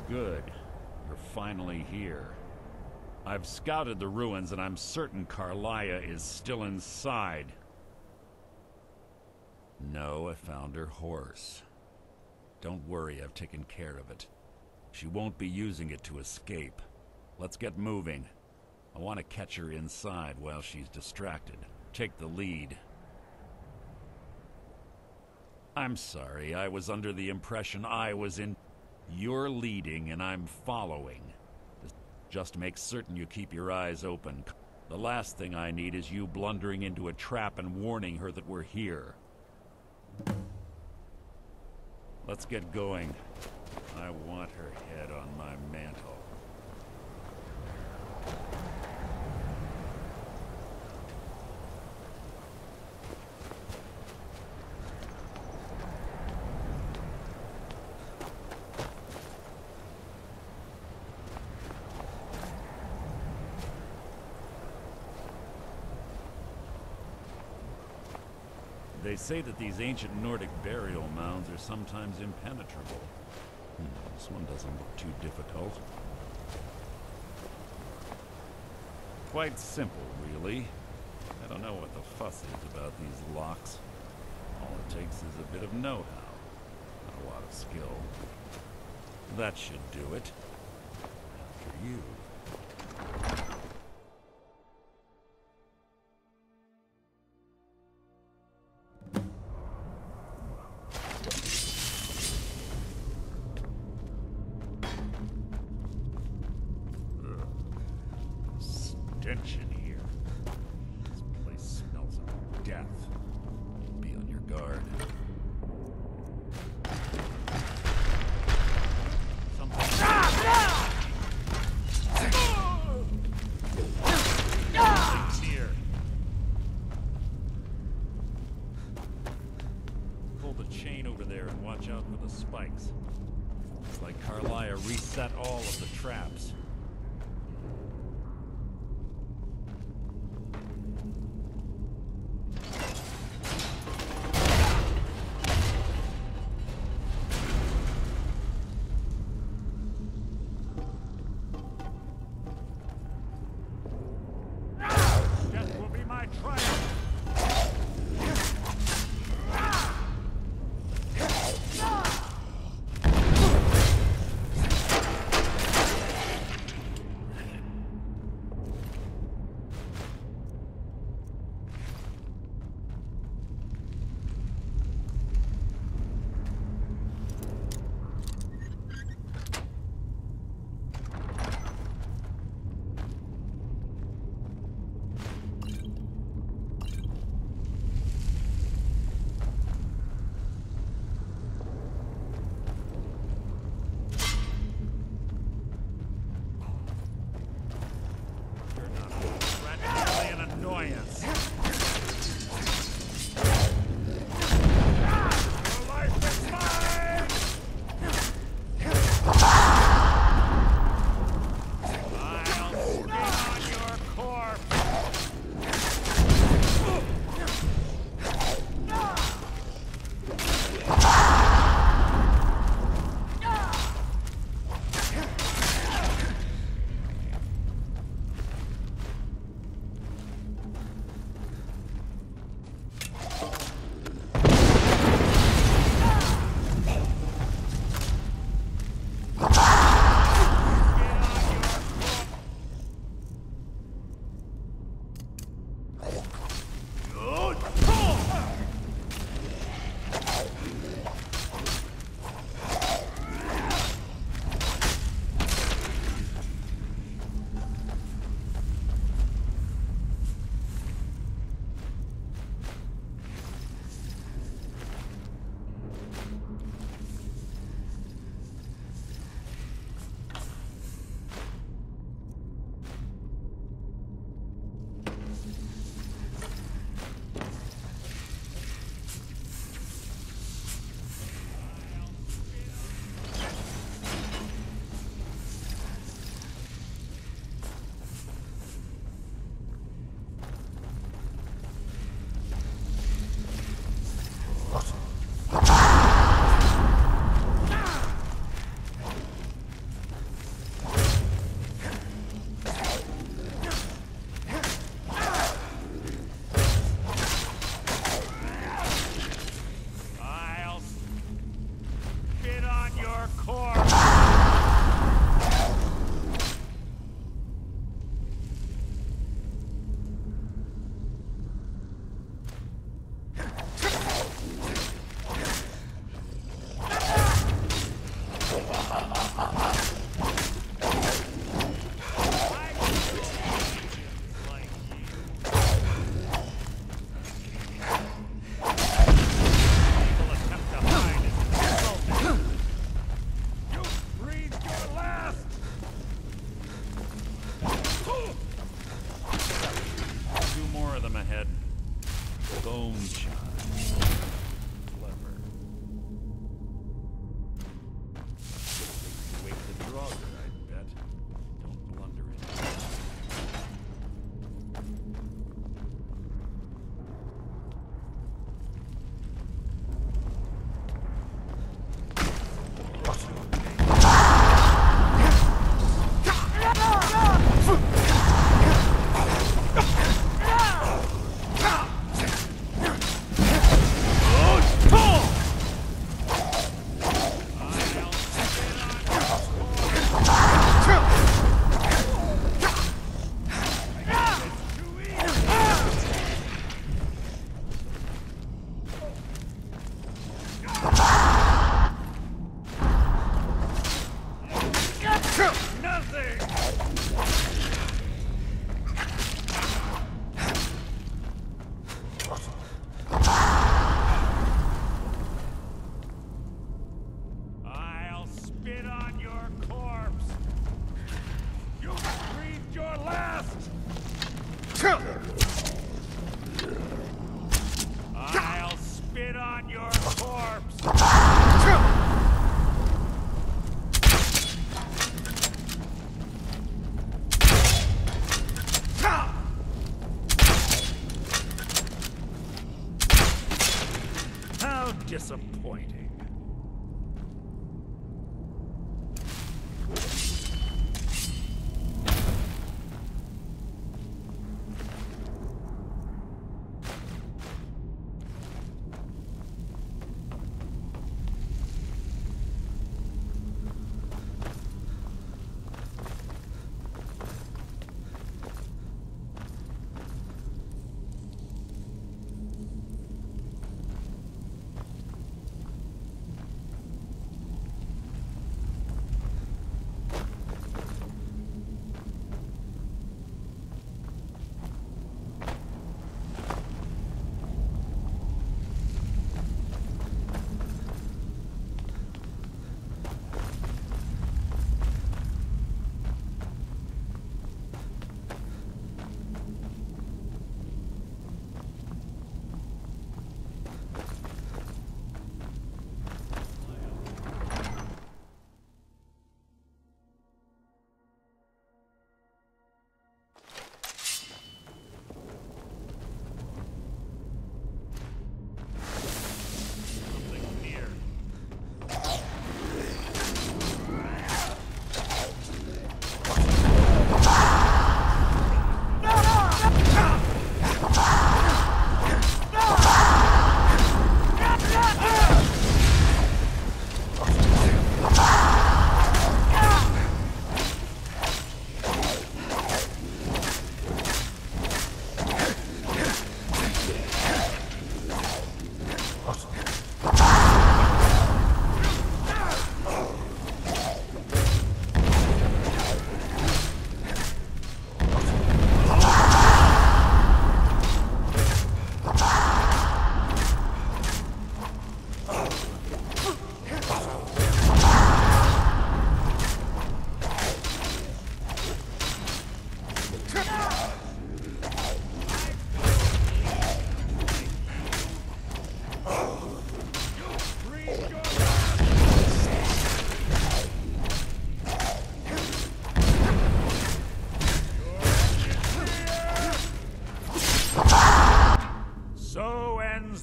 Good. You're finally here. I've scouted the ruins and I'm certain Karliah is still inside. No, I found her horse. Don't worry, I've taken care of it. She won't be using it to escape. Let's get moving. I want to catch her inside while she's distracted. Take the lead. I'm sorry, I was under the impression I was in... You're leading and I'm following. Just make certain you keep your eyes open. The last thing I need is you blundering into a trap and warning her that we're here. Let's get going. I want her head on my mantle. They say that these ancient Nordic burial mounds are sometimes impenetrable. This one doesn't look too difficult. Quite simple, really. I don't know what the fuss is about these locks. All it takes is a bit of know-how, not a lot of skill. That should do it. After you. Tension here. This place smells of death. Be on your guard. Something near. Pull the chain over there and watch out for the spikes. It's like Karliah reset all of the traps. them ahead. Bone chimes. Clever. Wake the draugr, I bet. Don't blunder it. I'll spit on your corpse! How disappointing.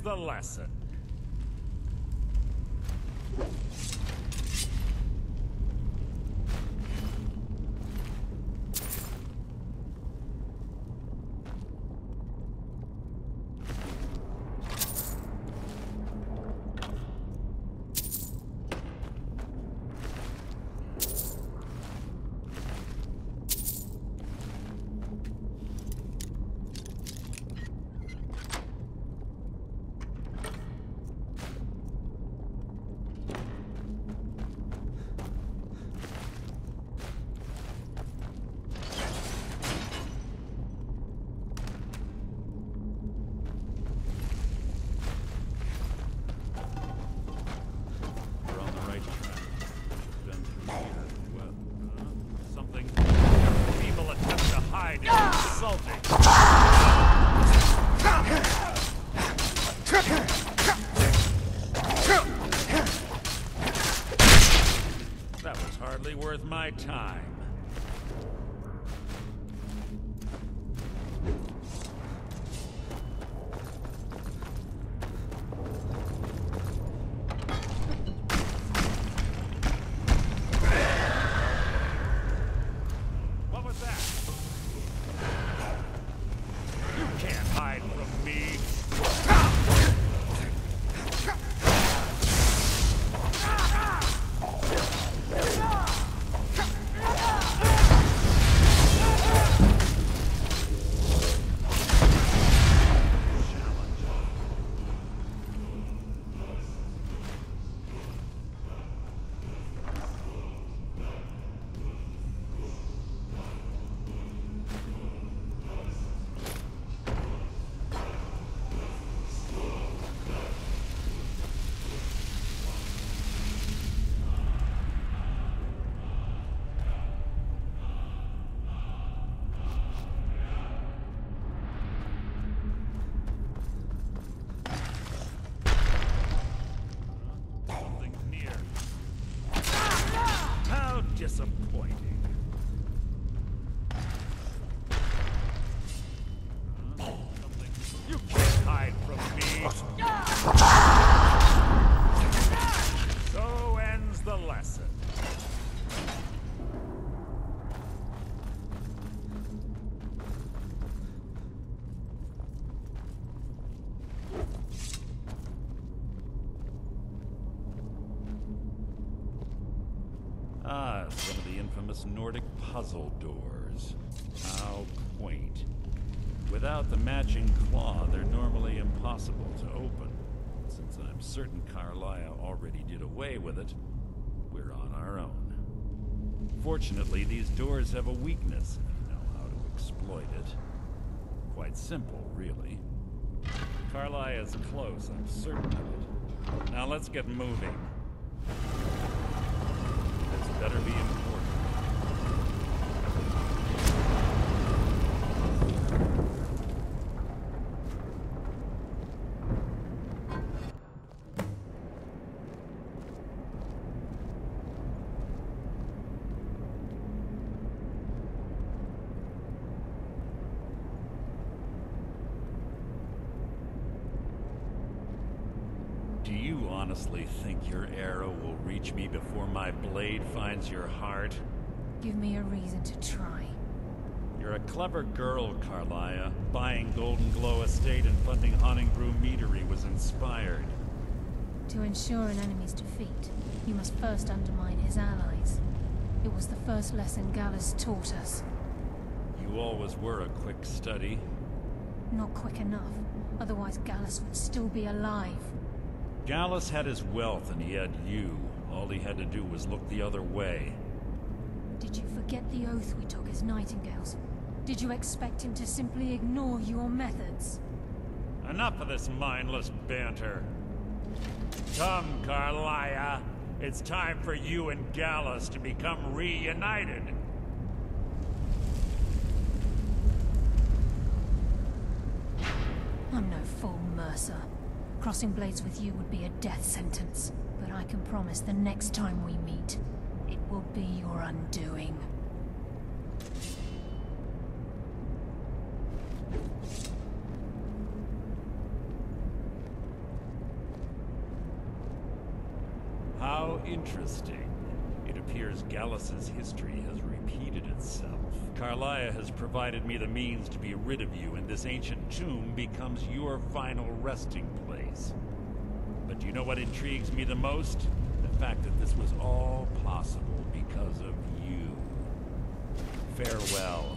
The lesson. time. What was that? You can't hide from me. Disappointing. You can't hide from me. So ends the lesson. Some of the infamous Nordic puzzle doors. How quaint. Without the matching claw, they're normally impossible to open. Since I'm certain Karliah already did away with it, we're on our own. Fortunately, these doors have a weakness if you know how to exploit it. Quite simple, really. Karliah is close, I'm certain of it. Now let's get moving. This better be important. Do you honestly think your arrow will reach me before my blade finds your heart? Give me a reason to try. You're a clever girl, Karliah. Buying Golden Glow Estate and funding Honningbrew Meadery was inspired. To ensure an enemy's defeat, you must first undermine his allies. It was the first lesson Gallus taught us. You always were a quick study. Not quick enough, otherwise Gallus would still be alive. Gallus had his wealth and he had you. All he had to do was look the other way. Did you forget the oath we took as Nightingales? Did you expect him to simply ignore your methods? Enough of this mindless banter. Come, Karliah. It's time for you and Gallus to become reunited. I'm no fool, Mercer. Crossing blades with you would be a death sentence. But I can promise the next time we meet, it will be your undoing. How interesting. It appears Gallus's history has repeated itself. Karliah has provided me the means to be rid of you, and this ancient tomb becomes your final resting place. But do you know what intrigues me the most? The fact that this was all possible because of you. Farewell.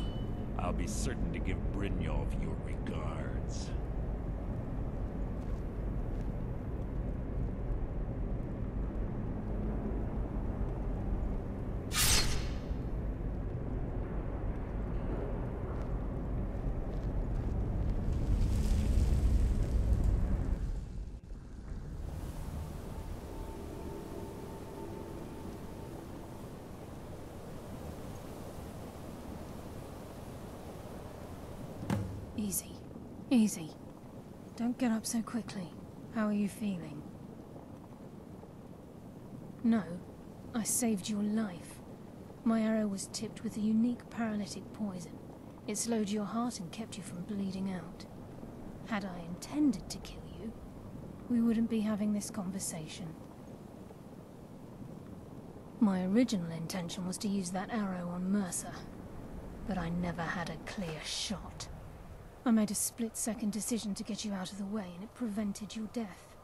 I'll be certain to give Brynjolf your regards. Easy. Easy. Don't get up so quickly. How are you feeling? No, I saved your life. My arrow was tipped with a unique paralytic poison. It slowed your heart and kept you from bleeding out. Had I intended to kill you, we wouldn't be having this conversation. My original intention was to use that arrow on Mercer, but I never had a clear shot. I made a split-second decision to get you out of the way, and it prevented your death.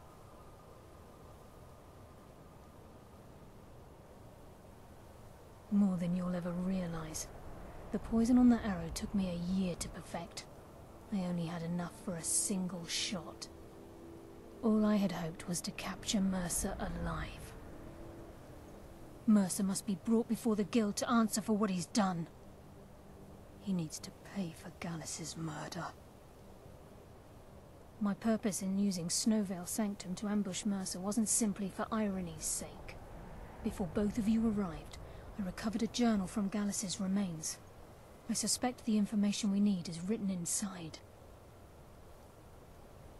More than you'll ever realize. The poison on that arrow took me a year to perfect. I only had enough for a single shot. All I had hoped was to capture Mercer alive. Mercer must be brought before the Guild to answer for what he's done. He needs to pay for Gallus's murder. My purpose in using Veil Sanctum to ambush Mercer wasn't simply for irony's sake. Before both of you arrived, I recovered a journal from Gallus's remains. I suspect the information we need is written inside.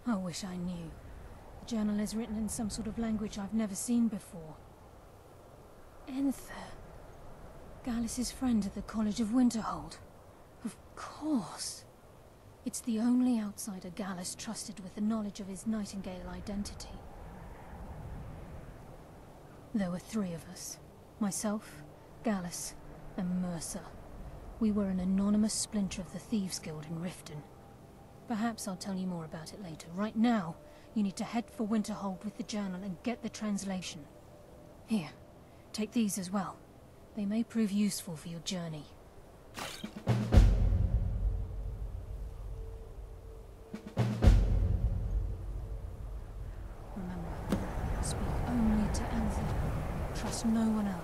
I wish I knew. The journal is written in some sort of language I've never seen before. Enther. Gallus's friend at the College of Winterhold. Of course. It's the only outsider Gallus trusted with the knowledge of his Nightingale identity. There were 3 of us. Myself, Gallus, and Mercer. We were an anonymous splinter of the Thieves Guild in Riften. Perhaps I'll tell you more about it later. Right now, you need to head for Winterhold with the journal and get the translation. Here, take these as well. They may prove useful for your journey. Remember, speak only to Anther. Trust no one else.